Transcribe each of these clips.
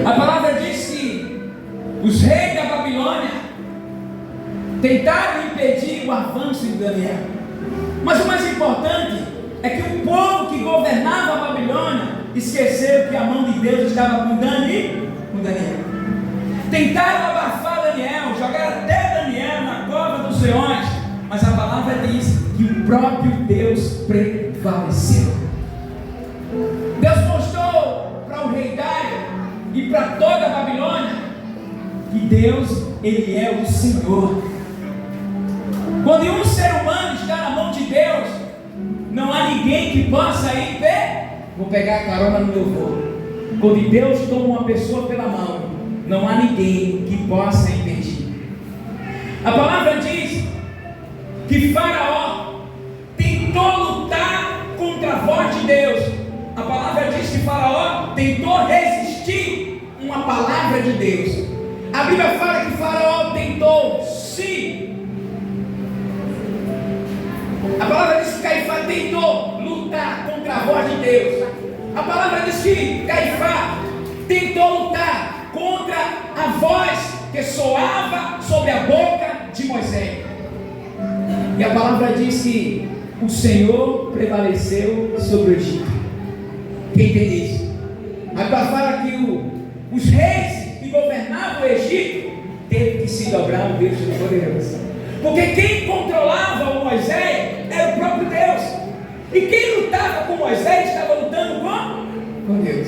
A palavra diz que os reis da Babilônia tentaram impedir o avanço de Daniel. Mas o mais importante é que o povo que governava a Babilônia esqueceu que a mão de Deus estava com Daniel. Tentaram abafar Daniel, jogar até Daniel na cova dos leões, mas a palavra diz que o próprio Deus prevaleceu. Deus mostrou para o rei Dário e para toda a Babilônia que Deus, Ele é o Senhor. Quando um ser humano está na mão de Deus, não há ninguém que possa impedir. Vou pegar a carona no meu voo. Quando Deus toma uma pessoa pela mão, não há ninguém que possa impedir. A palavra diz que Faraó tentou lutar contra a voz de Deus. A palavra diz que Faraó tentou resistir uma palavra de Deus. A Bíblia fala que Faraó tentou sim. A palavra diz que Caifás tentou lutar contra a voz de Deus. A palavra diz que Caifás tentou lutar contra a voz que soava sobre a boca de Moisés. E a palavra diz que o Senhor prevaleceu sobre o Egito. Quem entende isso? A palavra fala que os reis que governavam o Egito teve que se dobrar ao Deus Todo-Poderoso. Porque quem controlava o Moisés era o próprio Deus. E quem lutava com Moisés estava lutando com Deus.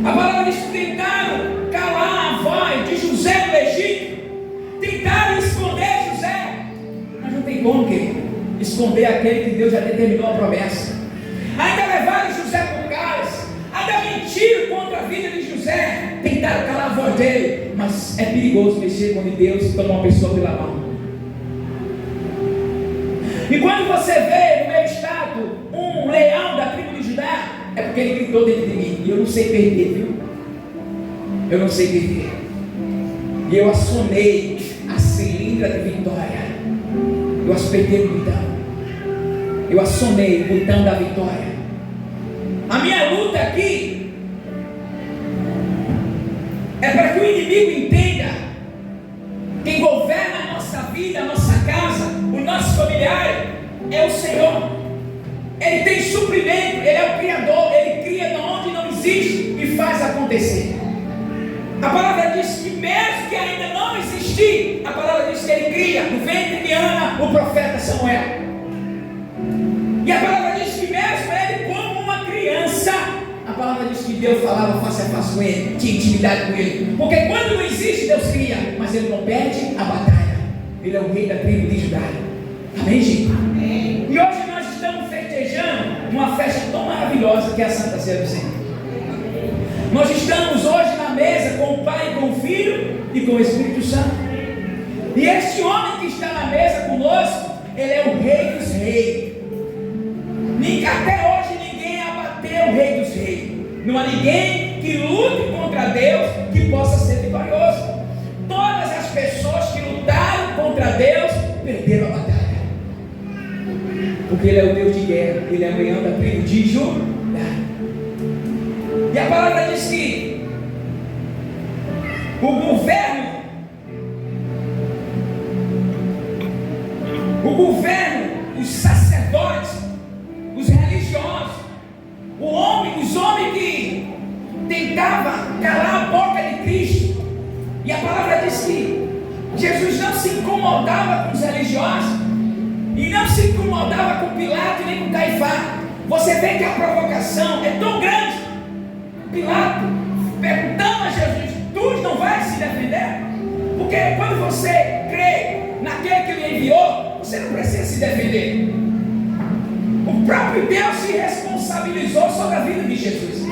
A palavra diz que tentaram calar a voz de José no Egito. Tentaram esconder José. Mas não tem como, querido, esconder aquele que Deus já determinou a promessa. Ainda levaram José por cálice. Ainda mentiram contra a vida de José. Tentaram calar a voz dele. Mas é perigoso mexer quando Deus toma uma pessoa pela mão. E quando você vê no meu estado um leão da tribo de Judá, é porque ele gritou dentro de mim. E eu não sei perder, viu? Eu não sei perder. E eu acionei a cilindra de vitória. Eu apertei o botão. Eu acionei o botão da vitória. A minha luta aqui é para que o inimigo entenda. Quem governa a nossa vida, a nossa casa, o nosso familiar é o Senhor. Ele tem suprimento, Ele é o Criador. Ele cria de onde não existe e faz acontecer. A palavra diz que mesmo que ainda não existir, a palavra diz que Ele cria. No ventre de Ana, o profeta Samuel. E a palavra diz que mesmo ele como uma criança, a palavra diz que Deus falava face a face com ele, tinha intimidade com ele. Porque quando não existe, Deus cria, mas Ele não perde a batalha. Ele é o rei da tribo de Judá. Amém, gente? Amém. E hoje nós estamos festejando uma festa tão maravilhosa que é a Santa Ceia do Senhor. Nós estamos hoje na mesa com o Pai, com o Filho e com o Espírito Santo. E este homem que está na mesa conosco, ele é o Rei dos Reis. Até hoje ninguém abateu o Rei dos Reis. Não há ninguém que lute contra Deus que possa ser vitorioso. Todas as pessoas que lutaram contra Deus perderam a batalha. Porque Ele é o Deus de guerra. Ele é o leão da tribo de Judá. E a palavra diz que o governo, os sacerdotes, os religiosos, os homens que tentavam calar a boca de Cristo. E a palavra diz que Jesus não se incomodava com os religiosos e não se incomodava com Pilato nem com Caifás. Você vê que a provocação é tão grande. Pilato perguntando a Jesus: tu não vais se defender? Porque quando você crê naquele que lhe enviou, você não precisa se defender. O próprio Deus se responsabilizou sobre a vida de Jesus.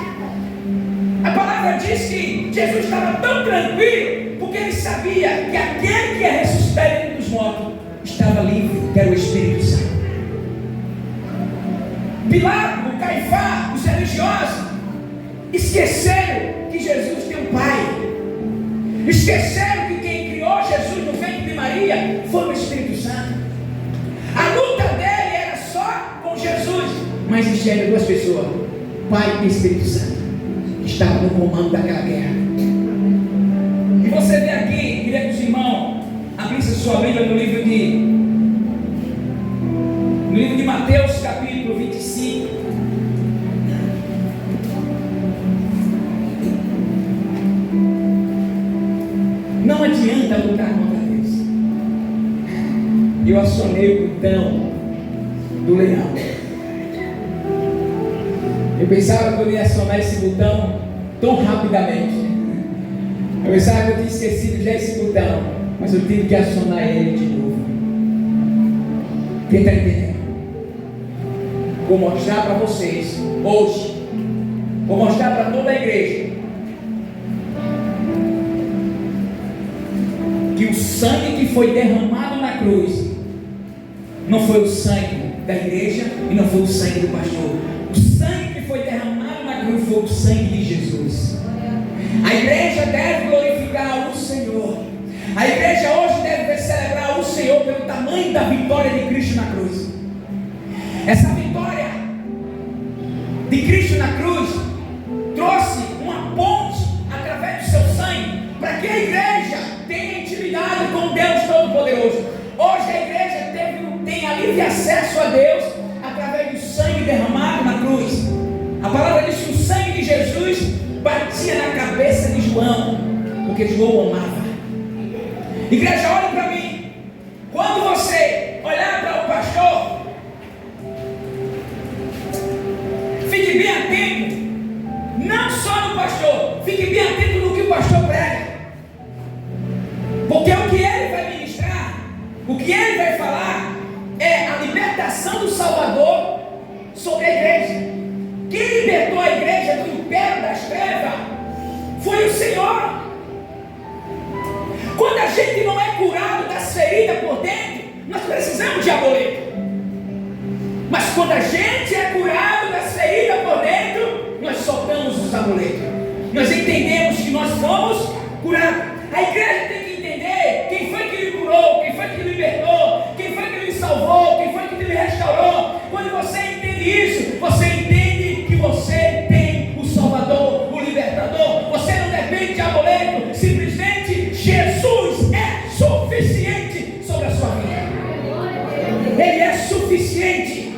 A palavra diz que Jesus estava tão tranquilo, porque ele sabia que aquele que ia ressuscitar ele dos mortos estava livre, que era o Espírito Santo. Pilato, o Caifás, os religiosos esqueceram que Jesus tem um Pai. Esqueceram que quem criou Jesus no ventre de Maria foi o Espírito Santo. A luta dele era só com Jesus, mas enxerga duas pessoas, Pai e Espírito Santo. estava no comando daquela guerra. E você vê aqui, queria que os irmãos abrissem sua Bíblia no livro de Mateus, capítulo 25. Não adianta lutar contra Deus. Eu acionei o botão do leão. Eu pensava que eu ia acionar esse botão tão rapidamente. Eu pensava que eu tinha esquecido já esse botão, mas eu tive que acionar ele de novo. Quem está entendendo? Vou mostrar para vocês hoje. Vou mostrar para toda a igreja que o sangue que foi derramado na cruz não foi o sangue da igreja e não foi o sangue do pastor. O sangue que foi derramado na cruz foi o sangue de Jesus. A igreja deve glorificar o Senhor. A igreja hoje deve celebrar o Senhor pelo tamanho da vitória de Cristo na cruz. Essa vitória de Cristo na cruz trouxe uma ponte através do seu sangue para que a igreja tenha intimidade com Deus Todo-Poderoso. Hoje a igreja tem a livre acesso a Deus através do sangue derramado na cruz. A palavra diz que o sangue de Jesus batia na cabeça de João, porque João amava. Igreja, olhe para mim. Quando você olhar para o pastor, fique bem atento, não só no pastor, fique bem atento no que o pastor prega, porque o que ele vai ministrar, o que ele vai falar, é a libertação do Salvador sobre a igreja. Quem libertou a igreja do império das trevas foi o Senhor. Quando a gente não é curado das feridas por dentro, nós precisamos de amuleto. Mas quando a gente é curado das feridas por dentro, nós soltamos os amuletos. Nós entendemos que nós fomos curados. A igreja tem que entender quem foi que lhe curou, quem foi que lhe libertou, quem foi que lhe salvou, quem foi que lhe restaurou. Quando você entende isso, você entende que você tem o Salvador, o Libertador. Você não depende de amuleto, simplesmente Jesus é suficiente sobre a sua vida. Ele é suficiente.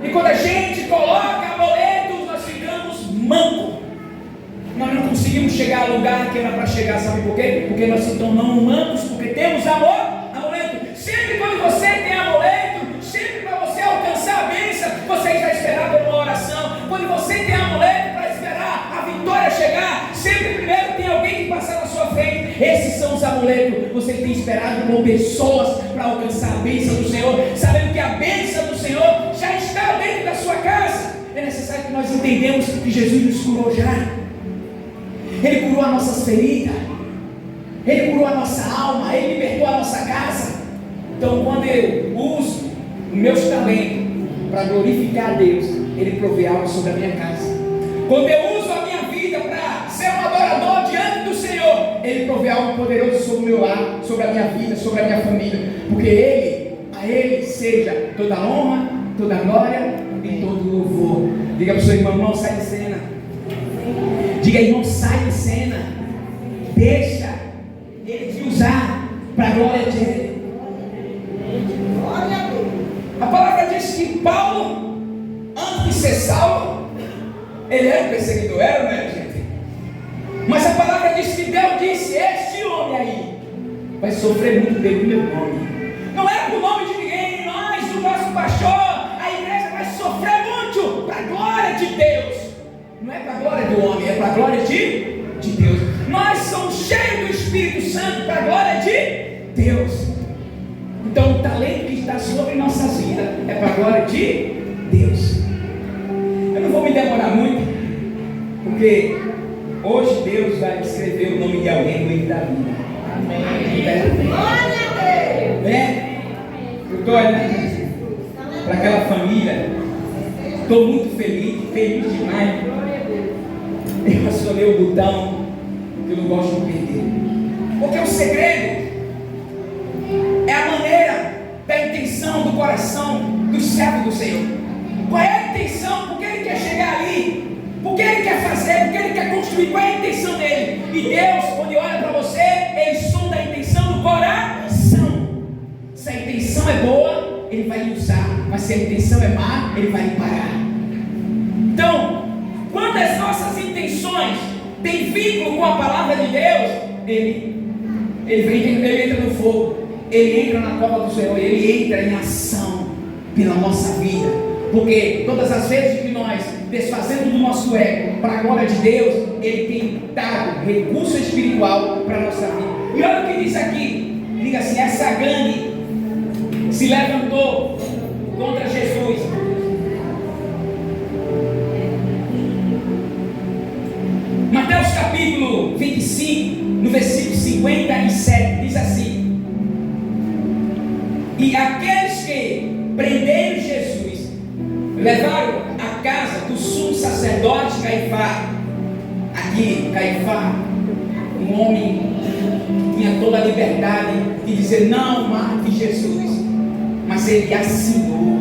E quando a gente coloca amuletos, nós ficamos mancos. Nós não conseguimos chegar ao lugar que era para chegar, sabe por quê? Porque nós se tornamos mancos, porque temos amuleto. Sempre quando você tem amuleto, sempre para você alcançar a bênção, você já esperar por uma oração. Quando você tem amuleto para esperar a vitória chegar, sempre primeiro tem alguém que passar na sua frente. Esses são os amuletos. Você tem esperado por pessoas para alcançar a bênção do Senhor, sabendo que a bênção do Senhor já está dentro da sua casa. É necessário que nós entendamos que Jesus nos curou já. Ele curou as nossas feridas, Ele curou a nossa alma, Ele libertou a nossa casa. Então, quando eu uso os meus talentos para glorificar a Deus, Ele provê algo sobre a minha casa. Quando eu uso a minha vida para ser um adorador diante do Senhor, Ele provê algo poderoso sobre o meu lar, sobre a minha vida, sobre a minha família. Porque a Ele seja toda a honra, toda a glória e todo o louvor. Diga para o seu irmão, sai de cena. Diga, irmão, sai de cena. Deixa Ele te usar para a glória dele. A palavra diz que Paulo, antes de ser Saulo, ele era um perseguidor, era, né, gente? Mas a palavra diz que Deus disse: este homem aí vai sofrer muito pelo meu nome. Não é por nome de ninguém, nós, o nosso pastor, a igreja vai sofrer muito para a glória de Deus. Não é para a glória do homem, é para a glória de Deus. Nós somos cheios do Espírito Santo para a glória de Deus. Então o talento que está sobre nossas vidas é para a glória de Deus. Eu não vou me demorar muito, porque hoje Deus vai escrever o nome de alguém no livro da vida. Amém. Eu estou olhando para aquela família. Estou muito feliz demais. Eu acionei o botão que eu não gosto de perder. Porque o segredo é a maneira da intenção do coração do servo do Senhor. Qual é a intenção? Por que ele quer chegar ali? Por que ele quer fazer? Por que ele quer destruir. Qual é a intenção dele? E Deus, quando olha para você, Ele sonda a intenção do coração. Se a intenção é boa, Ele vai lhe usar. Mas se a intenção é má, Ele vai lhe parar. Então, quando as nossas intenções têm vínculo com a palavra de Deus, Ele entra no fogo. Ele entra na cova do Senhor. Ele entra em ação pela nossa vida. Porque todas as vezes que nós desfazemos do nosso ego para a glória de Deus, Ele tem dado recurso espiritual para a nossa vida. E olha o que diz aqui. Diga assim: essa gangue se levantou contra Jesus. Mateus capítulo 25, no versículo 57, diz assim: e aqueles que prenderam Jesus levaram à casa do sumo sacerdote Caifás. Aqui, Caifás, um homem que tinha toda a liberdade de dizer: não mate Jesus. Mas ele assinou.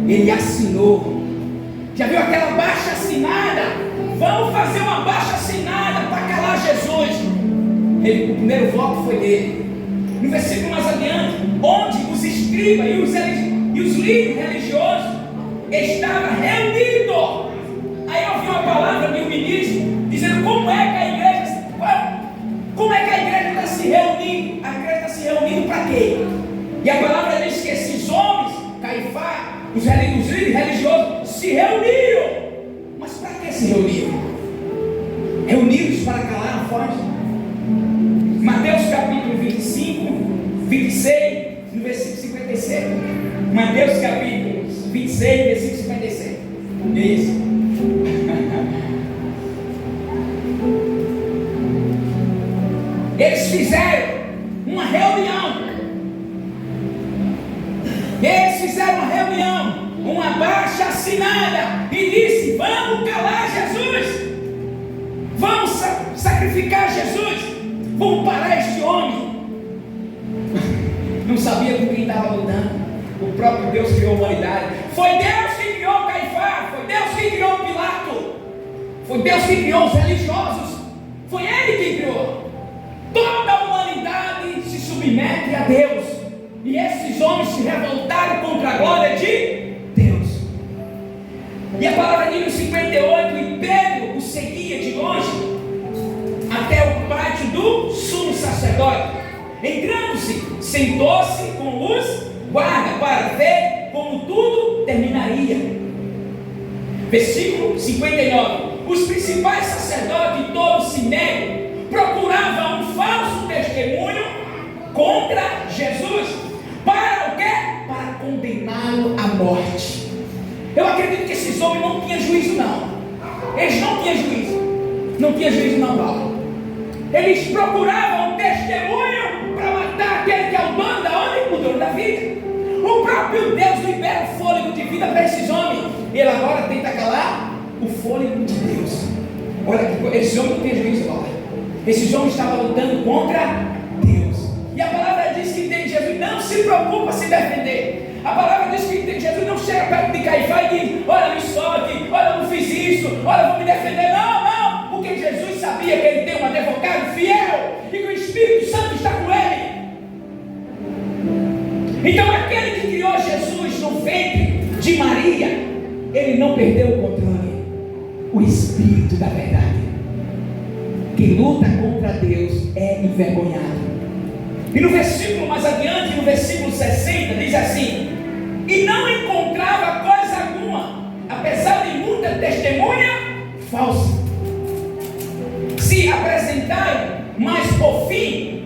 Ele assinou. Já viu aquela baixa assinada? Vamos fazer uma baixa assinada para calar Jesus. O primeiro voto foi dele. No versículo mais adiante, onde os escribas e os líderes religiosos estavam reunidos. Aí eu ouvi uma palavra de um ministro dizendo como é que a igreja está se reunindo. A igreja está se reunindo para quê? E a palavra diz que esses homens, Caifás, os líderes religiosos, se reuniram. Mas para que se reuniram? Reuniram-se para calar a voz. Mateus capítulo 25, 26, no versículo 57. Mateus capítulo 26, versículo 57. Isso. Eles fizeram uma reunião. Uma baixa assinada, e disse: vamos calar Jesus, vamos sacrificar Jesus, vamos parar este homem. Não sabia com quem estava lutando. O próprio Deus criou a humanidade. Foi Deus que criou Caifás, foi Deus que criou Pilato, foi Deus que criou os religiosos, foi Ele que criou. Toda a humanidade se submete a Deus. E esses homens se revoltaram contra a glória de Deus. E a palavra diz no 58: e Pedro o seguia de longe até o pátio do sumo sacerdote. Entrando-se, sentou-se com os guardas para ver como tudo terminaria. Versículo 59: os principais sacerdotes e todo o sinédrio procuravam um falso testemunho contra Jesus. Para o quê? Para condená-lo à morte. Eu acredito que esses homens não tinham juízo, não. Eles não tinham juízo. Não tinha juízo, não, Paulo. Eles procuravam um testemunho para matar aquele que é o dono da onde? O dono da vida. O próprio Deus libera o fôlego de vida para esses homens. E ele agora tenta calar o fôlego de Deus. Olha que esse homem não tinha juízo, Paulo. Esses homens estavam lutando contra Deus. E a palavra diz que Jesus não se preocupa se defender. A palavra diz que Jesus não chega perto de Caifás e diz: olha, me solte, olha, eu não fiz isso, olha, eu vou me defender. Não, porque Jesus sabia que ele tem um advogado fiel e que o Espírito Santo está com ele. Então aquele que criou Jesus no ventre de Maria, ele não perdeu o controle. O Espírito da verdade. Quem luta contra Deus é envergonhado. E no versículo mais adiante, no versículo 60, diz assim: e não encontrava coisa alguma, apesar de muita testemunha falsa. Se apresentaram, mas por fim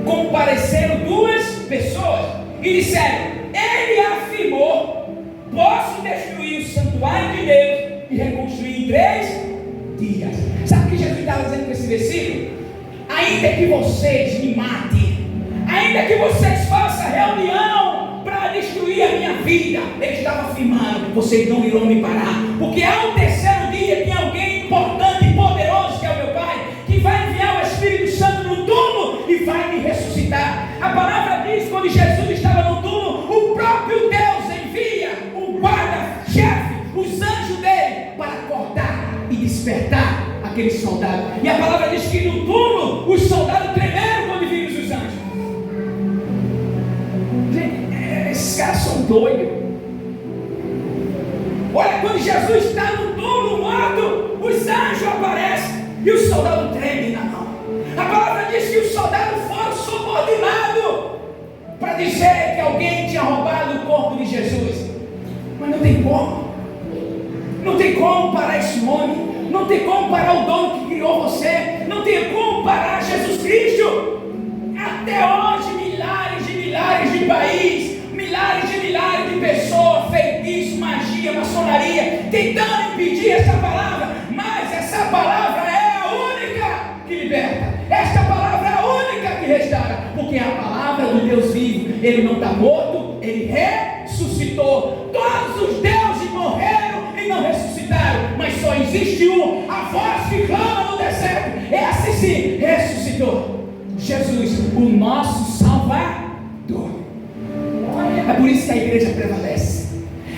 compareceram duas pessoas e disseram: ele afirmou: posso destruir o santuário de Deus e reconstruir em 3 dias. Sabe o que Jesus estava dizendo com esse versículo? Ainda que vocês me matem, ainda que vocês façam reunião para destruir a minha vida, ele estava afirmando: vocês não irão me parar, porque ao terceiro dia tem alguém importante e poderoso, que é o meu Pai, que vai enviar o Espírito Santo no túmulo e vai me ressuscitar. A palavra diz: quando Jesus estava no túmulo, o próprio Deus envia o guarda-chefe, os anjos dele, para acordar e despertar aquele soldado. E a palavra diz que no túmulo os soldados tremeram quando viram os anjos. Gente, esses caras são doidos. Olha, quando Jesus está no túmulo morto, os anjos aparecem e os soldados tremem na mão. A palavra diz que os soldados foram subordinados para dizer que alguém tinha roubado o corpo de Jesus. Mas não tem como. Não tem como parar esse homem. Não tem como parar o dono que criou você. Não tem como parar Jesus Cristo. Até hoje, milhares de países, milhares de pessoas, feitiço, magia, maçonaria, tentando impedir essa palavra. Mas essa palavra é a única que liberta. Esta palavra é a única que restaura. Porque a palavra do Deus vivo, ele não está morto, ele ressuscitou. Todos os deuses morreram e não ressuscitaram, mas só existe um, a voz que clama no deserto. Esse sim ressuscitou. Jesus, o nosso Salvador. É por isso que a igreja prevalece.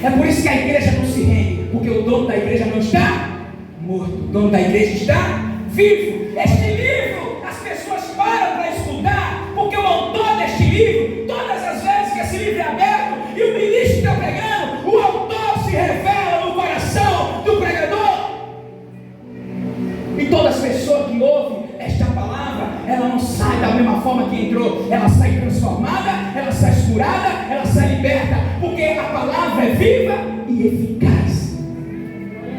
É por isso que a igreja não se rende. Porque o dono da igreja não está morto, o dono da igreja está vivo. Este livro, as pessoas param para escutar, porque o autor deste livro, todas as vezes que esse livro é aberto e o ministro está pregando, o autor se revela no coração do pregador. E todas as pessoas que ouvem esta palavra, ela não sai da mesma forma que entrou. Ela sai transformada, ela sai curada, ela sai liberta, porque a palavra é viva e eficaz.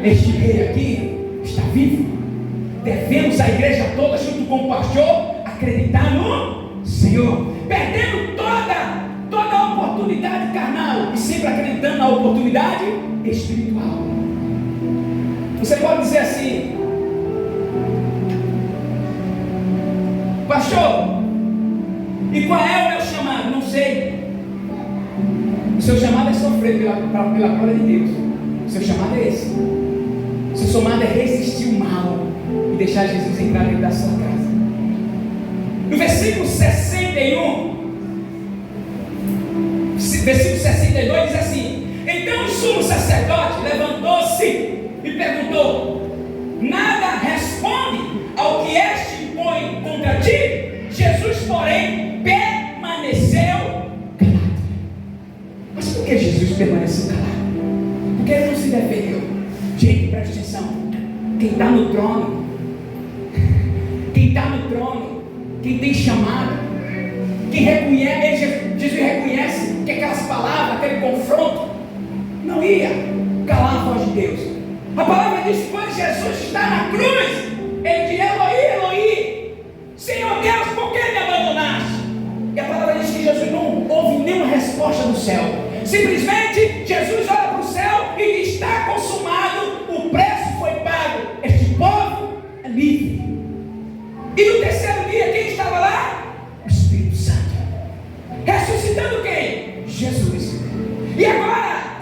Este rei aqui está vivo. Devemos a igreja toda, junto com o pastor, acreditar no Senhor, perdendo toda a oportunidade carnal e sempre acreditando na oportunidade espiritual. Você pode dizer assim: pastor, e qual é o meu chamado? Não sei. O seu chamado é sofrer pela glória de Deus. O seu chamado é esse. O seu chamado é resistir o mal e deixar Jesus entrar dentro da sua casa. No versículo 61, versículo 62 diz assim: então o sumo sacerdote levantou-se e perguntou: nada responde ao que este põe contra ti? Jesus, porém, permaneceu calado. Mas por que Jesus permaneceu calado? Porque ele não se defendeu. Gente, presta atenção. Quem está no trono, quem tem chamado, quem reconhece, Jesus reconhece que aquelas palavras, aquele confronto, não ia calar a voz de Deus. A palavra diz que quando Jesus está na cruz, ele diz: Eloi, Eloi, Senhor Deus, por que me abandonaste? E a palavra diz que Jesus não houve nenhuma resposta do céu. Simplesmente Jesus olha para o céu e diz: está consumado, o preço foi pago, este povo é livre. E no terceiro dia, quem estava lá? O Espírito Santo. Ressuscitando quem? Jesus. E agora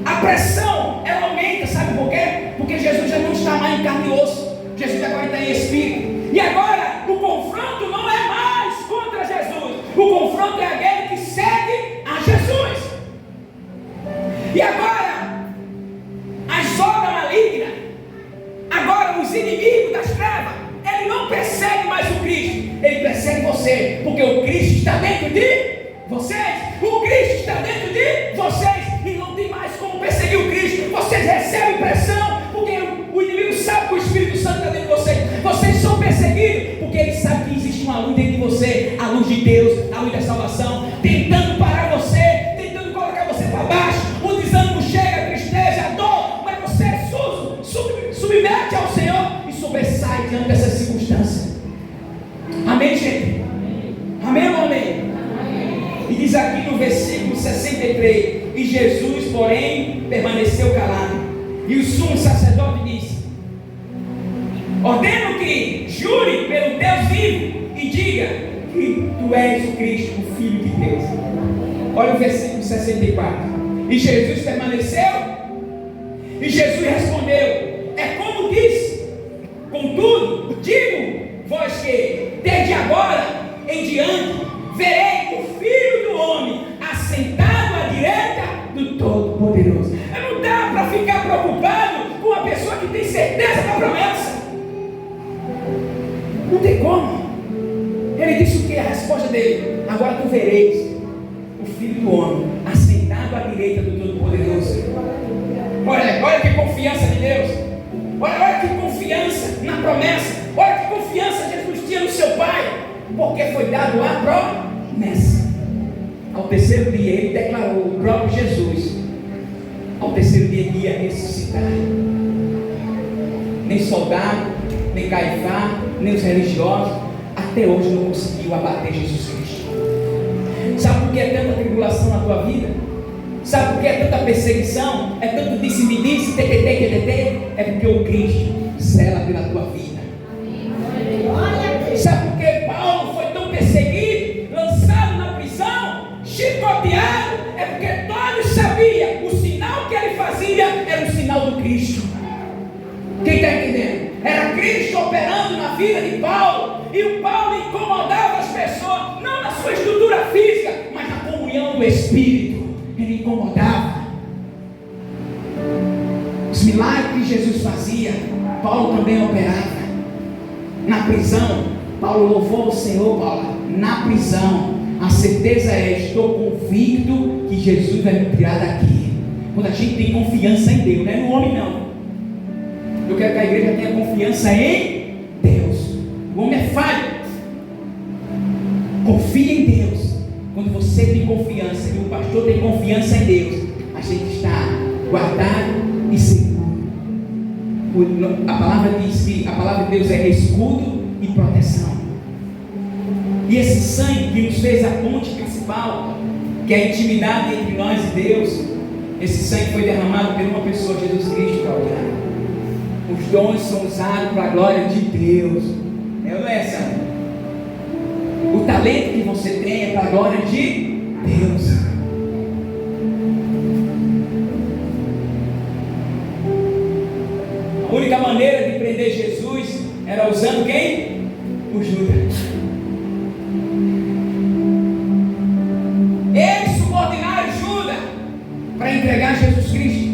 a pressão ela aumenta, sabe por quê? Porque Jesus já não está mais em carne e osso. Jesus agora está em espírito. E agora o confronto não é mais contra Jesus. O confronto é aquele que segue a Jesus. E agora as obras malignas, agora os inimigos das trevas, ele não persegue mais o Cristo, ele persegue você, porque o Cristo está dentro de vocês. O Cristo está dentro de vocês e não tem mais como perseguir o Cristo. Vocês recebem pressão porque o inimigo sabe que o Espírito Santo está dentro de vocês. Vocês são perseguidos porque ele sabe que existe uma luz dentro de você, a luz de Deus, a luz da salvação, tentando parar você, tentando colocar você para baixo. O desânimo chega, a tristeza, a dor, mas você submete ao Senhor e sobressai diante dessas circunstâncias. Amém, gente? Amém ou amém? E diz aqui no versículo 63: e Jesus, porém, permaneceu calado. E o sumo sacerdote disse: ordeno que jure pelo Deus vivo e diga que tu és o Cristo, o Filho de Deus. Olha o versículo 64. E Jesus permaneceu. E Jesus respondeu: é como disse. Contudo, digo vós que desde agora em diante verei o Filho do Homem assentado à direita do Todo-Poderoso. Não dá para ficar preocupado com uma pessoa que tem certeza da tem como. Ele disse o que? A resposta dele: agora tu vereis o Filho do Homem assentado à direita do Todo-Poderoso. Olha que confiança de Deus. Olha que confiança na promessa. Olha que confiança Jesus tinha no seu Pai, porque foi dado a promessa. Ao terceiro dia ele declarou, o próprio Jesus, ao terceiro dia ele ia ressuscitar. Nem soldado, nem Caifás, nem os religiosos até hoje não conseguiu abater Jesus Cristo. Sabe por que é tanta tribulação na tua vida? Sabe por que é tanta perseguição? É tanto disse-me-disse, ttt? É porque o Cristo zela pela tua vida. Sabe por que Paulo foi tão perseguido, lançado na prisão, chicoteado? É porque todos sabiam, o sinal que ele fazia era o sinal do Cristo. Quem está entendendo? Era Cristo operando na vida de Paulo, e o Paulo incomodava as pessoas, não na sua estrutura física, mas na comunhão do Espírito. Ele incomodava. Os milagres que Jesus fazia, Paulo também operava. Na prisão, Paulo louvou o Senhor, Paulo. Na prisão, a certeza é: estou convicto que Jesus vai me tirar daqui. Quando a gente tem confiança em Deus, não é no homem não. Eu quero que a igreja tenha confiança em Deus. O homem é falho. Confia em Deus. Quando você tem confiança e o pastor tem confiança em Deus, a gente está guardado e seguro. A palavra diz que a palavra de Deus é escudo e proteção. E esse sangue que nos fez a ponte principal, que é a intimidade entre nós e Deus, esse sangue foi derramado por uma pessoa, Jesus Cristo, para olhar. Os dons são usados para a glória de Deus. É ou não é, Sandra? O talento que você tem é para a glória de Deus. A única maneira de prender Jesus era usando quem? O Judas. Eles subordinaram Judas para entregar Jesus Cristo,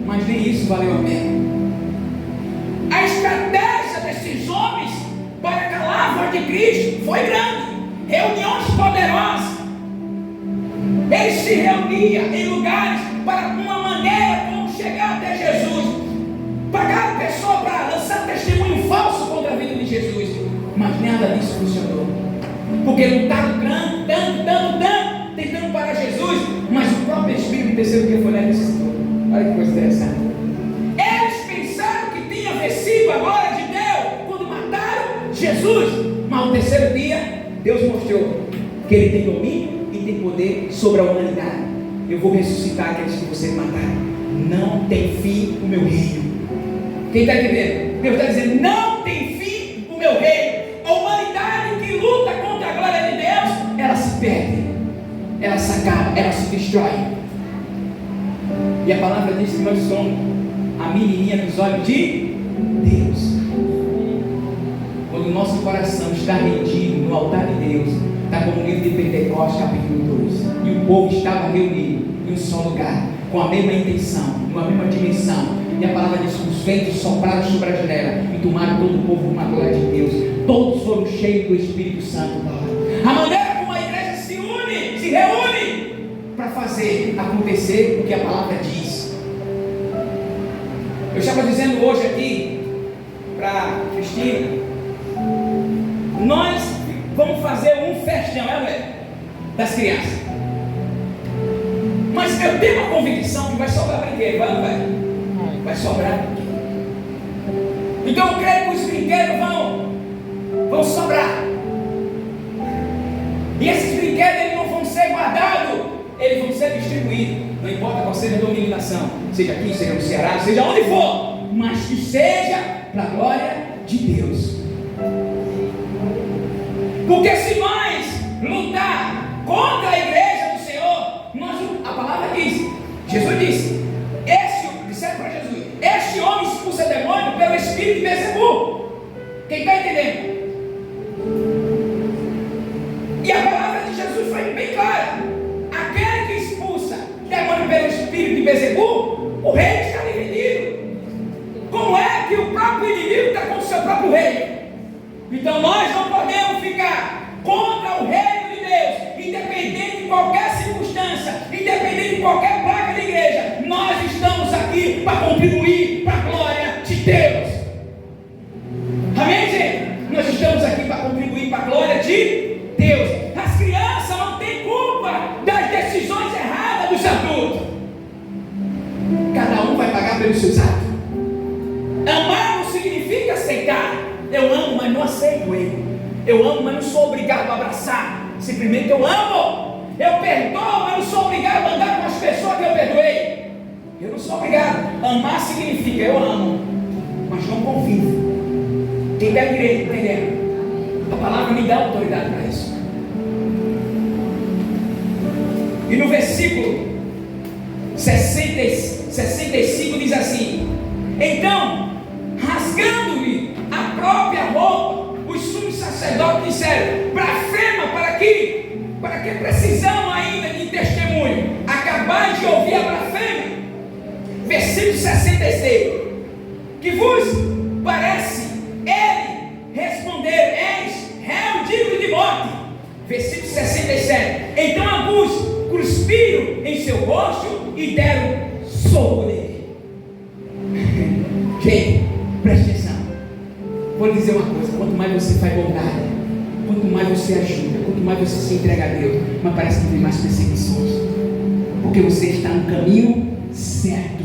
mas nem isso valeu a pena. A estratégia desses homens para calar a voz de Cristo foi grande. Reuniões poderosas. Eles se reuniam em lugares para uma maneira como chegar até Jesus. Pagaram pessoa para lançar testemunho falso contra a vida de Jesus, mas nada disso funcionou, porque lutaram tanto, tentando parar Jesus, mas o próprio Espírito terceiro dia foi lá e ressuscitou. Olha que coisa interessante. Eles pensaram que tinha vencido a glória de Deus quando mataram Jesus, mas no terceiro dia Deus mostrou que Ele tem domínio e tem poder sobre a humanidade. Eu vou ressuscitar aqueles que vocês mataram. Não tem fim o meu reino. Quem está entendendo? Deus está dizendo: não tem fim o meu reino. A humanidade que luta contra a glória de Deus, ela se perde, ela se acaba, ela se destrói. E a palavra diz que nós somos a menininha dos olhos de Deus. Quando o nosso coração está rendido no altar de Deus, está como o livro de Pentecostes, capítulo 2. E o povo estava reunido em um só lugar, com a mesma intenção, numa mesma dimensão. E a palavra diz que os ventos sopraram sobre a janela e tomaram todo o povo com a glória de Deus. Todos foram cheios do Espírito Santo. A maneira como a igreja se une, se reúne para fazer acontecer o que a palavra diz. Eu estava dizendo hoje aqui para Cristina, nós vamos fazer um festão, das crianças. Mas eu tenho uma convicção que vai sobrar brinquedo, vai sobrar. Então eu creio que os brinquedos vão sobrar. E esses brinquedos eles não vão ser guardados, eles vão ser distribuídos. Não importa qual seja a denominação, seja aqui, seja no Ceará, seja onde for, mas que seja para a glória de Deus. Porque se nós lutar contra a igreja do Senhor, a palavra diz, Jesus disse, disseram para Jesus: este homem expulsa demônio pelo espírito de Bezebu. Quem está entendendo? E a palavra de Jesus foi bem clara: aquele que expulsa demônio pelo espírito de Bezebu, o reino está dividido. Como é que o próprio inimigo está com o seu próprio reino? Então nós não podemos ficar contra o reino de Deus, independente de qualquer circunstância, independente de qualquer placa de igreja. Nós estamos aqui para contribuir para a glória de Deus. Amém, gente? Nós estamos aqui para contribuir para a glória de Deus. As crianças não têm culpa das decisões erradas dos adultos. Cada um vai pagar pelos seus atos. Amar não significa aceitar. Eu amo, mas não aceito ele. Eu amo, mas não sou obrigado a abraçar. Simplesmente eu amo. Eu perdoo, mas não sou obrigado a andar com as pessoas que eu perdoei. Eu não sou obrigado. Amar significa eu amo, mas não convivo. Quem está entendendo? A palavra me dá autoridade para isso. E no versículo 65 diz assim: então, rasgando-lhe a própria roupa, os sumos sacerdotes disseram: blasfema, para que precisamos ainda de testemunho? Acabais de ouvir a blasfêmia. Versículo 66: que vos parece? Ele respondeu: eis réu digno de morte. Versículo 67: então alguns cuspiram em seu rosto e deram soco nele. Gente, preste atenção. Vou dizer uma coisa: quanto mais você faz bondade, quanto mais você ajuda, quanto mais você se entrega a Deus, mas parece que tem mais perseguições, porque você está no caminho certo.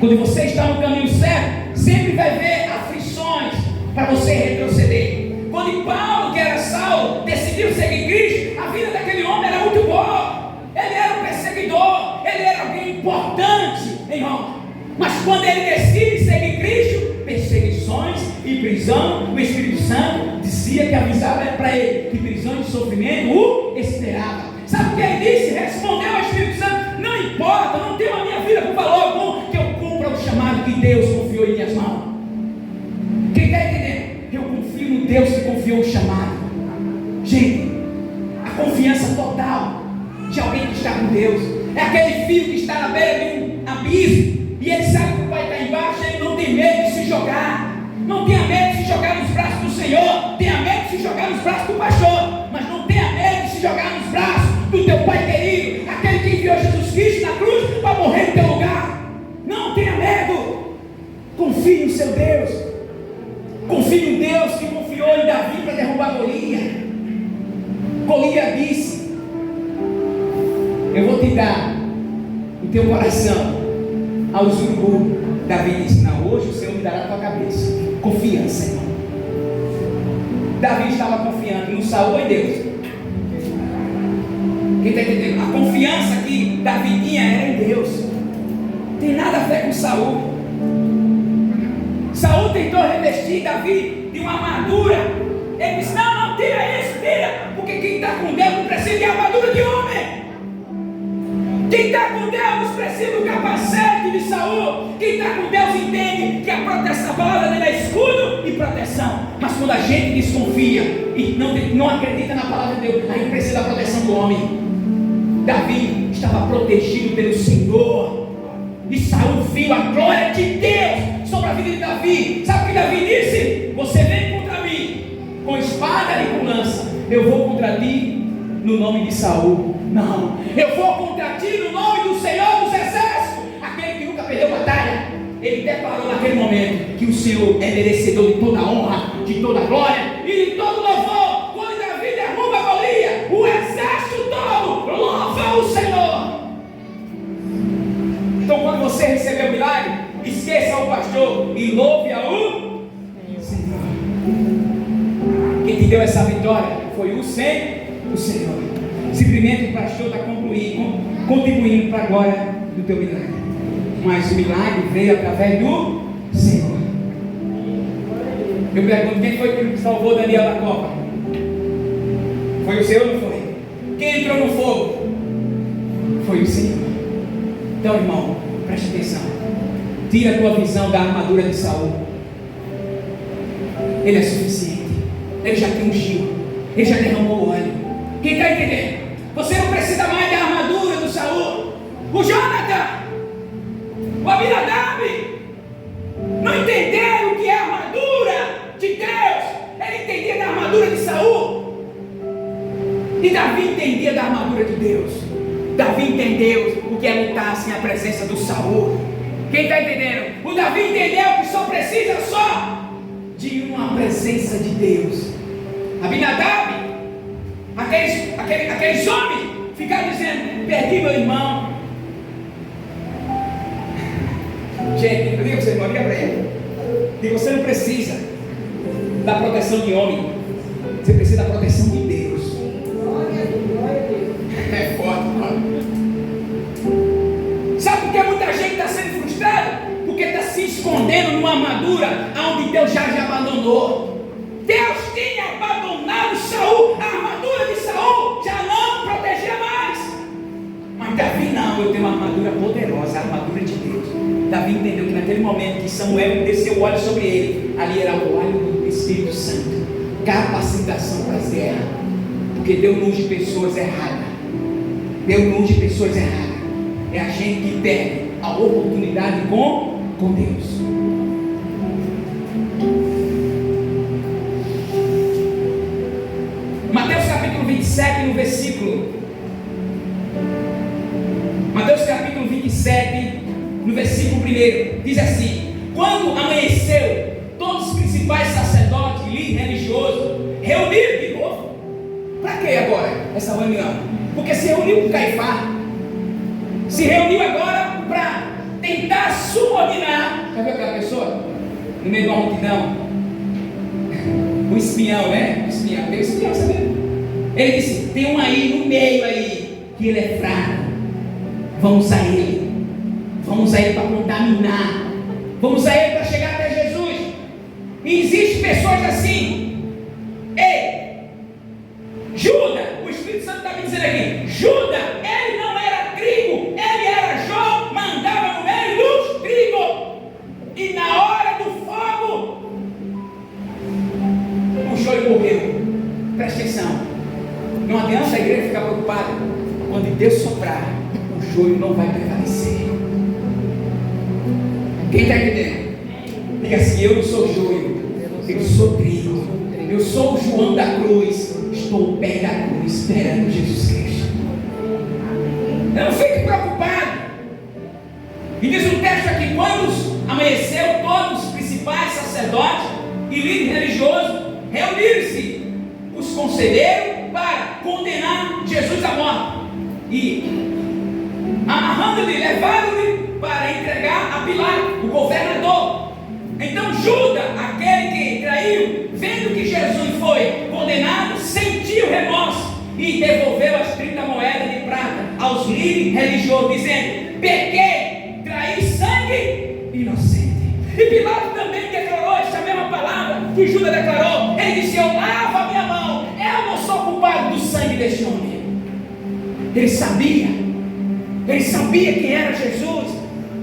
Quando você está no caminho certo, sempre vai ver aflições para você retroceder. Quando Paulo, que era Saulo, decidiu seguir Cristo, a vida daquele homem era muito boa. Ele era um perseguidor, ele era alguém importante em Roma. Mas quando ele decide seguir Cristo, perseguições e prisão, o Espírito Santo dizia que avisava para ele que prisão e sofrimento o esperava. Sabe o que ele disse? Respondeu ao Espírito Santo: não importa, não tenho a minha vida por valor algum, que eu cumpra o chamado que Deus confiou em minhas mãos. Quem está entendendo? Eu confio no Deus que confiou o chamado. Gente, a confiança total de alguém que está com Deus é aquele filho que está na beira de um abismo e ele sabe que o pai está embaixo. Ele não tem medo de se jogar. Não tenha medo de se jogar nos braços do Senhor. Tenha medo de se jogar nos braços do pastor, mas não tenha medo de se jogar nos braços do teu pai querido, aquele que enviou Jesus Cristo na cruz para morrer no teu lugar. Não tenha medo. Confie no seu Deus. Confie no Deus que confiou em Davi para derrubar Golias. Golias disse: eu vou te dar o teu coração aos urubus. Davi disse: não, hoje o Senhor me dará a tua cabeça. Confiança, irmão. Davi estava confiando no Saul e Deus. Quem está entendendo? A confiança que Davi tinha era em Deus. Tem nada a ver com Saul. Saul tentou revestir Davi de uma armadura. Ele disse: não, tira isso, tira, porque quem está com Deus não precisa de armadura de homem. Quem está com Deus precisa do capacete de Saul. Quem está com Deus entende que a proteção, a palavra dele é escudo e proteção. Mas quando a gente desconfia e não acredita na palavra de Deus, aí precisa da proteção do homem. Davi estava protegido pelo Senhor, e Saul viu a glória de Deus sobre a vida de Davi. Sabe o que Davi disse? Você vem contra mim com espada e com lança, eu vou contra ti no nome de Saul. Não, eu vou contra ti no nome do Senhor dos Exércitos, aquele que nunca perdeu batalha. Ele declarou naquele momento que o Senhor é merecedor de toda honra, de toda glória e de todo louvor. Quando Davi derruba Golias, o exército todo louva o Senhor. Então, quando você receber o milagre, esqueça o pastor e louve ao Senhor. Quem te deu essa vitória foi o Senhor. Simplesmente o pastor está contribuindo para a glória do teu milagre. Mas o milagre veio através do Senhor. Eu pergunto: quem foi que salvou Daniel da Copa? Foi o Senhor ou não foi? Quem entrou no fogo? Foi o Senhor. Então, irmão, preste atenção. Tira a tua visão da armadura de Saul. Ele é suficiente. Ele já te ungiu. Ele já derramou o óleo. Quem está entendendo? Você não precisa mais da armadura do Saul. O Jonathan, o Abinadab, não entenderam o que é a armadura de Deus. Ele entendia da da armadura de Deus. Davi entendeu o que é lutar sem a presença do Saul. Quem está entendendo? O Davi entendeu que só precisa só de uma presença de Deus. Abinadab, aqueles homens ficaram dizendo: perdi meu irmão. Gente, eu digo para você, irmão, liga para ele. E você não precisa da proteção de homem, você precisa da proteção de Deus. É forte, mano. Sabe por que muita gente está sendo frustrada? Porque está se escondendo numa armadura onde Deus já abandonou. Deus tinha abandonado Saul, a armadura de Saul já não protegia mais. Mas Davi não, eu tenho uma armadura poderosa, a armadura de Deus. Davi entendeu que naquele momento que Samuel desceu o óleo sobre ele, ali era o óleo do Espírito Santo, capacitação para as guerras, porque Deus não unge pessoas erradas. Deus não unge pessoas erradas. É a gente que perde a oportunidade com Deus. Mateus capítulo 27, no versículo. Mateus capítulo 27, no versículo 1, diz assim: quando amanheceu, todos os principais sacerdotes e líderes religiosos reuniram de novo. Para que agora essa reunião? Porque se reuniu com Caifás, se reuniu agora para tentar subordinar. Já viu aquela pessoa no meio de uma multidão? Um espião, né? Um espião, tem um espião, sabe? Ele disse: tem um aí no meio aí que ele é fraco. Vamos usar ele. Vamos usar ele para contaminar. Vamos usar ele para chegar até Jesus. E existem pessoas assim. Ei, Judas, o Espírito Santo está me dizendo aqui: Judas, ele não era trigo, ele era Jó, mandava no meio dos trigos. E na hora do fogo, o joio morreu. Presta atenção. Não adianta a igreja ficar preocupada. Quando Deus soprar, o joio não vai prevalecer. Quem está entendendo? Diga assim: eu não sou joio, eu sou trigo. Eu sou o João da cruz. Estou ao pé da cruz esperando Jesus Cristo. Não fique preocupado. E diz um texto aqui: quando amanheceu, todos os principais sacerdotes e líderes religiosos reuniram-se, os concederam para condenar Jesus à morte. E amarrando-lhe, levaram-lhe para entregar a Pilatos, o governador. Então Judas, aquele que traiu, vendo que Jesus foi condenado, sentiu remorso e devolveu as 30 moedas de prata aos líderes religiosos, dizendo: pequei, traí sangue inocente. E Pilatos também declarou essa mesma palavra que Judas declarou. Ele disse: eu lavo a minha mão, eu não sou culpado do sangue deste homem. Ele sabia quem era Jesus.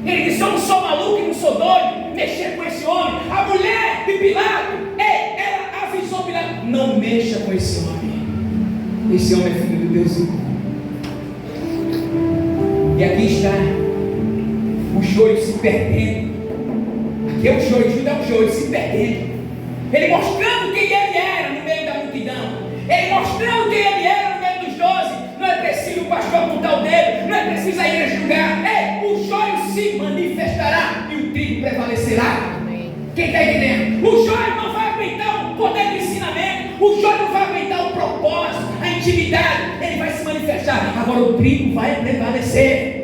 Ele disse: eu não sou maluco e não sou doido mexer com esse homem. A mulher de Pilatos, ela avisou Pilatos: não mexa com esse homem. Esse homem é filho do Deus vivo. E aqui está o joio se perdendo. Aqui é o joio, Judas é o joio se perdendo. Ele mostrando quem ele era no meio da multidão. Ele mostrando quem ele era no meio dos 12. Não é preciso o pastor apontar o dedo, não é preciso a igreja julgar. O joio se manifestará e o trigo prevalecerá. Quem está entendendo? O joio não vai aguentar o poder do ensinamento, o joio não vai aguentar o propósito, a intimidade. Ele vai se manifestar. Agora o trigo vai prevalecer.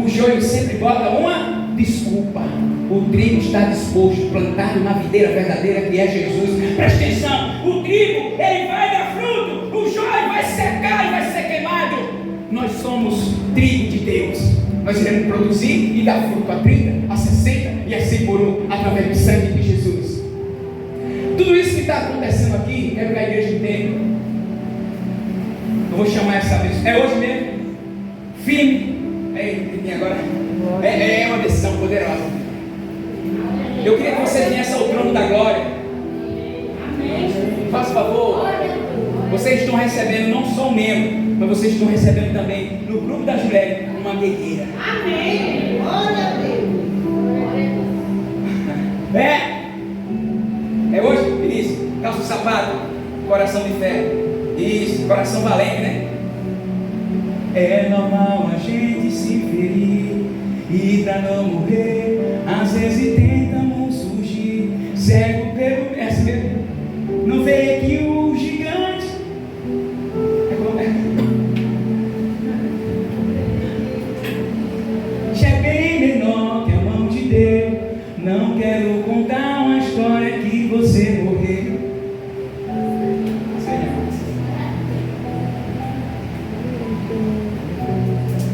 O joio sempre bota uma desculpa. O trigo está disposto, plantado na videira verdadeira que é Jesus. Presta atenção: o trigo, ele vai dar fruto, o joio vai secar e vai ser queimado. Nós somos trigo de Deus. Nós iremos produzir e dar fruto a 30, a 60 e a 100 por um, através do sangue de Jesus. Tudo isso que está acontecendo aqui, quero que a igreja entenda. Eu vou chamar essa vez. É hoje mesmo? Firme. Agora é uma decisão poderosa. Eu queria que você viesse ao trono da glória. Faça favor. Vocês estão recebendo não só um membro, mas vocês estão recebendo também no grupo da Juliette uma guerreira. Amém. Glória a Deus. É hoje, Vinícius, calça o sapato. Coração de fé. Isso, coração valente, né? É normal a gente se ferir e pra não morrer, às vezes tentamos surgir cego pelo mesmo. Não vê que o gigante já é bem menor que a mão de Deus. Não quero contar uma história que você morreu.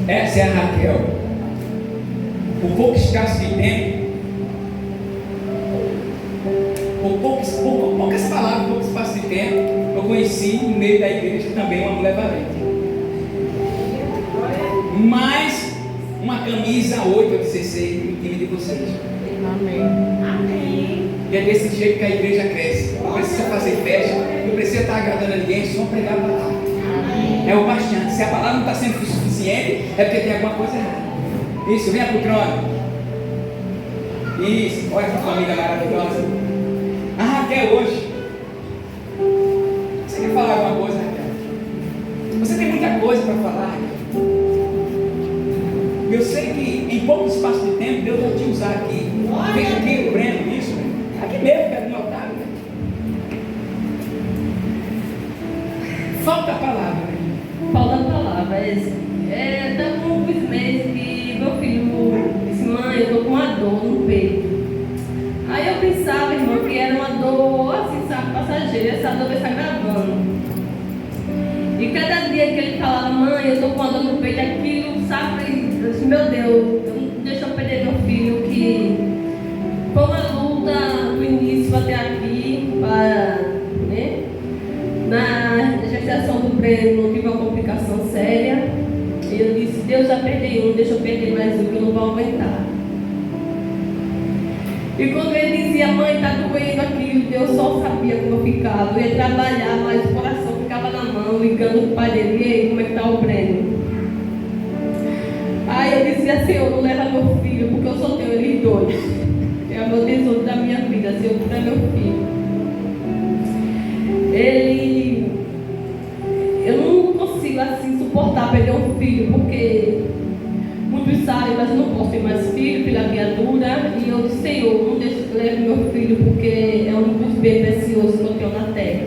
Essa é a Raquel. Por pouco escasso de tempo, por poucas palavras, pouco espaço de tempo, eu conheci no meio da igreja também uma mulher valente. Mais uma camisa 8 ou 16 no time de vocês. Amém. E é desse jeito que a igreja cresce. Não precisa fazer festa, não precisa estar agradando a ninguém, só pregar a palavra. É o bastante. Se a palavra não está sendo suficiente, é porque tem alguma coisa errada. Isso, venha para o trono. Isso, olha essa família maravilhosa. A Raquel hoje. Você quer falar alguma coisa, Raquel? Você tem muita coisa para falar, Raquel. Eu sei que em pouco espaço de tempo Deus vai te usar aqui. Vem aqui, o Breno, isso, né? Aqui mesmo, perto do altar. Né? Falta a palavra, né? Falta a palavra. Está com alguns meses que meu filho disse: mãe, eu estou com uma dor no peito. Aí eu pensava, irmão, que era uma dor assim, sabe, passageira. Essa dor vai estar gravando. E cada dia que ele falava: mãe, eu estou com uma dor no peito, aquilo, sabe? Eu disse: meu Deus, não deixa eu perder meu filho, que foi uma luta do início até aqui, para, né? Na gestação do Breno tive uma complicação séria. E eu disse: Deus, já perdi um, deixa eu perder mais um, que eu não vou aumentar. E quando ele dizia: mãe, está doendo aquilo, Deus só sabia como eu ficava. Eu ia trabalhar, mas o coração ficava na mão, ligando para o pai dele: e aí, como é que está o Breno? Aí eu dizia: Senhor, não leva meu filho, porque eu só tenho eles dois. É o meu tesouro da minha vida, Senhor, cuida meu filho. Eu não consigo assim suportar perder um filho, porque muitos sabem, mas eu não posso ter mais filho pela criatura. E eu disse: Senhor, não deixe que leve meu filho, porque é um dos bem preciosos que eu tenho na terra.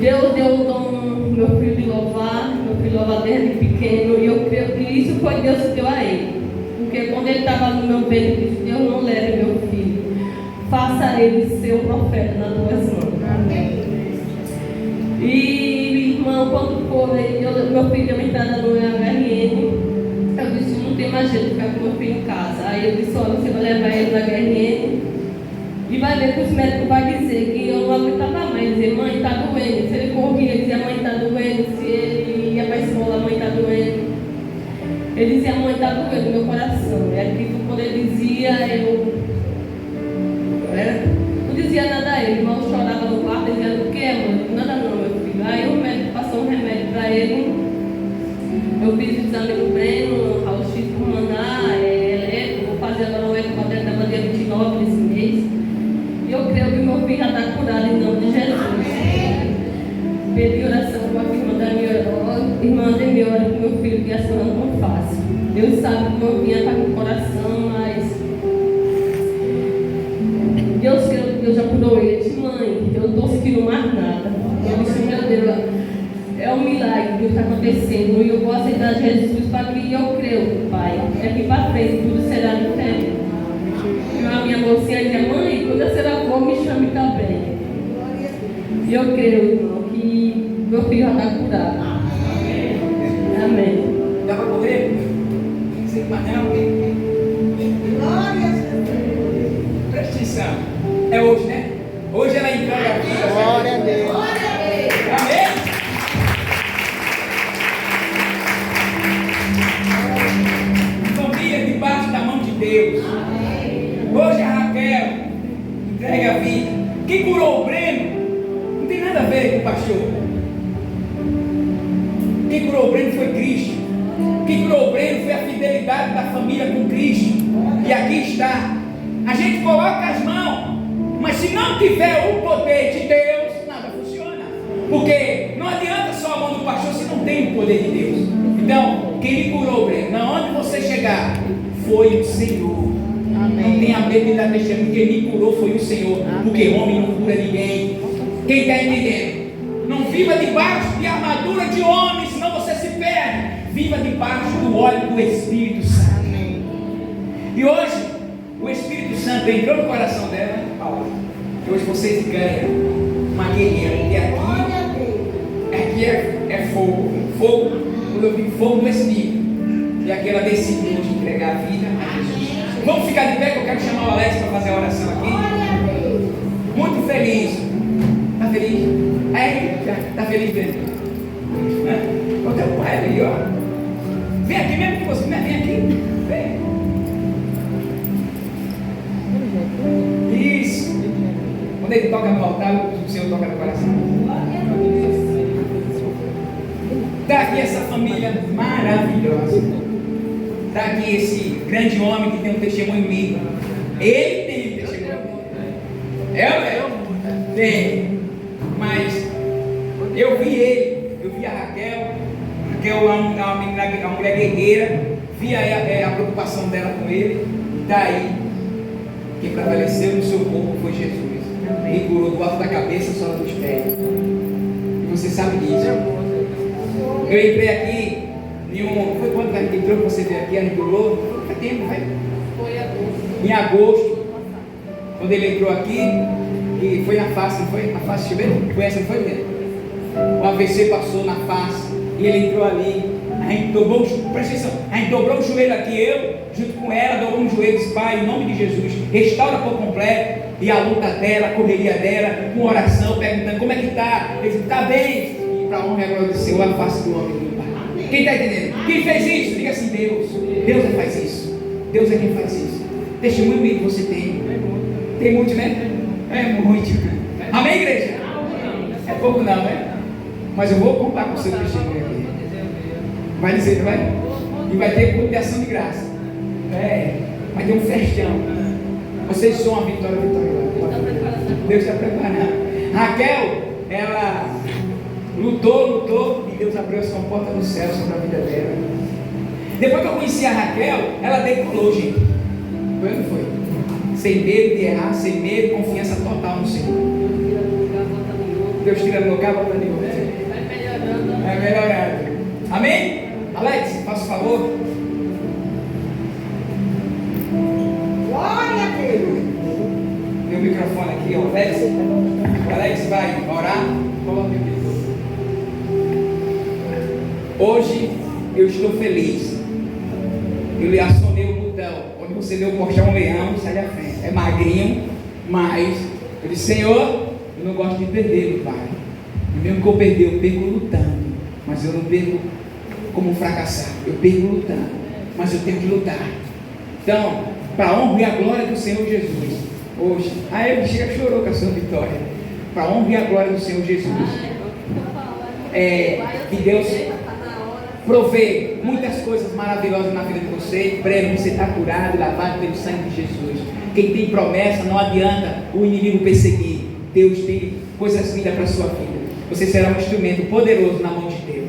Deus deu o dom meu filho de louvar, meu filho louva desde pequeno, e eu creio que isso foi Deus que deu a ele. Porque quando ele estava no meu peito, ele disse: Deus, não leve meu filho, faça ele ser um profeta nas tuas mãos. Amém. E irmão, quando foi, meu filho deu uma entrada no HRN, eu disse: não tem mais jeito de ficar com meu filho em casa. Aí eu disse: olha, você vai levar ele no HRN e vai ver que os médicos vão dizer que eu não aguentava mais. Dizer: mãe, está doendo. Se ele corria, ele dizia: mãe, está doendo. Se ele ia para a escola, mãe, está doendo. Ele dizia: mãe, está doendo no meu coração. E aqui, quando ele dizia, eu não dizia nada a ele. O irmão chorava no quarto, dizia: o que é, mãe? Nada não, meu filho. Aí o médico passou um remédio para ele. Eu fiz o exame do Breno, ao X por mandar, vou fazer agora o ecocardiograma dia 29 desse mês. E eu creio que meu filho já está curado em nome de Jesus. Pedi oração com a irmã da minha irmã de minha hora com meu filho, que a senhora não fácil. Deus sabe que meu filho está com o coração, mas Deus já curou ele. Eu disse: mãe, eu não estou sentindo mais nada. Eu disse: meu Deus, é um milagre que está acontecendo, e eu vou aceitar Jesus para que eu creio, Pai. Daqui para frente tudo será diferente. E a minha mocinha dizia: mãe, quando a senhora for, me chame também. E eu creio, irmão, que meu filho já está curado. Amém. Dá para correr? Sem painel? Glória a Deus. Presta atenção. É hoje, né? Hoje ela entrega aqui. Glória a Deus. Glória a Deus. Amém? Família debaixo da mão de Deus. Hoje a Raquel entrega a vida. Quem curou o Breno não tem nada a ver com o pastor. Quem curou o Breno foi Cristo. Quem curou o Breno foi a fidelidade da família com Cristo. E aqui está. A gente coloca as mãos, mas se não tiver o poder de Deus, nada Porque não adianta só a mão do pastor se não tem o poder de Deus. Então, quem me curou, Breno, onde você chegar, foi o Senhor. Não tenha medo de dar testemunho. Quem me curou foi o Senhor. Porque homem não cura ninguém. Quem está entendendo? Não viva debaixo de armadura de homem, senão você se perde. Viva debaixo do óleo do Espírito Santo. E hoje, o Espírito Santo entrou no coração dela, Paula. E hoje vocês ganham uma guerreira. E aqui é fogo. Fogo, quando eu digo fogo no Espírito. E aqui ela decidiu hoje entregar a vida a Jesus. Vamos ficar de pé que eu quero chamar o Alex para fazer a oração aqui. Muito feliz. Está feliz? Está feliz mesmo? O teu pai ali, ó. Vem aqui mesmo que você. Vem aqui. Vem. Isso. Quando ele toca no altar, o Senhor toca no coração. Está aqui essa família maravilhosa. Está aqui esse grande homem que tem um testemunho mímico. Ele tem um testemunho. Tem. Mas eu vi ele, eu vi a Raquel. Raquel é uma mulher guerreira. Vi a preocupação dela com ele. Daí, quem prevaleceu no seu corpo foi Jesus. Ele curou do alto da cabeça, só dos pés. E você sabe disso. Eu entrei aqui. Foi quando entrou que você veio aqui, a curou? Foi tempo, vai? Foi agosto. Em agosto, quando ele entrou aqui, e foi na face, não foi? Na face, deixa eu ver, conhece, não foi mesmo? O AVC passou na face, e ele entrou ali, a gente dobrou, presta atenção, a gente dobrou o joelho aqui, eu, junto com ela, dobrou um joelho e disse, Pai, em nome de Jesus, restaura por completo, e a luta dela, a correria dela, com oração, perguntando como é que está, ele disse, está bem, e para honra e glória do Senhor, a face do homem. Quem está entendendo? Quem fez isso? Diga assim, Deus. Deus é que faz isso. Deus é quem faz isso. Testemunho que você tem. Tem muito, né? É muito. Amém, igreja? É pouco não, né? Mas eu vou contar com o seu testemunho aqui. Vai dizer, não vai? E vai ter culto de ação de graça. Vai ter um festão. Vocês são a vitória. Deus está preparando. Raquel, ela lutou, e Deus abriu as comportas do céu sobre a vida dela. Depois que eu conheci a Raquel, ela decolou, gente. Foi ou não foi? Sem medo de errar, sem medo, confiança total no Senhor. Deus tira no lugar, bota de novo. Vai melhorando. Amém? Alex, faça o favor. Glória a Deus. Tem o microfone aqui, ó. Alex. O Alex vai orar. Coloca aqui. Hoje eu estou feliz. Eu lhe acionei o botão. Onde você vê o colchão leão, sai da frente. É magrinho, mas eu disse, Senhor, eu não gosto de perder, meu Pai. E mesmo que eu perder, eu perco lutando. Mas eu não perco como fracassado. Eu perco lutando. Mas eu tenho que lutar. Então, para a honra e a glória do Senhor Jesus. Hoje, ele chega chorou com a sua vitória. Para a honra e a glória do Senhor Jesus. Que Deus provê muitas coisas maravilhosas na vida de você. Breve, você está curado e lavado pelo sangue de Jesus. Quem tem promessa, não adianta o inimigo perseguir. Deus tem coisas lindas para a sua vida. Você será um instrumento poderoso na mão de Deus.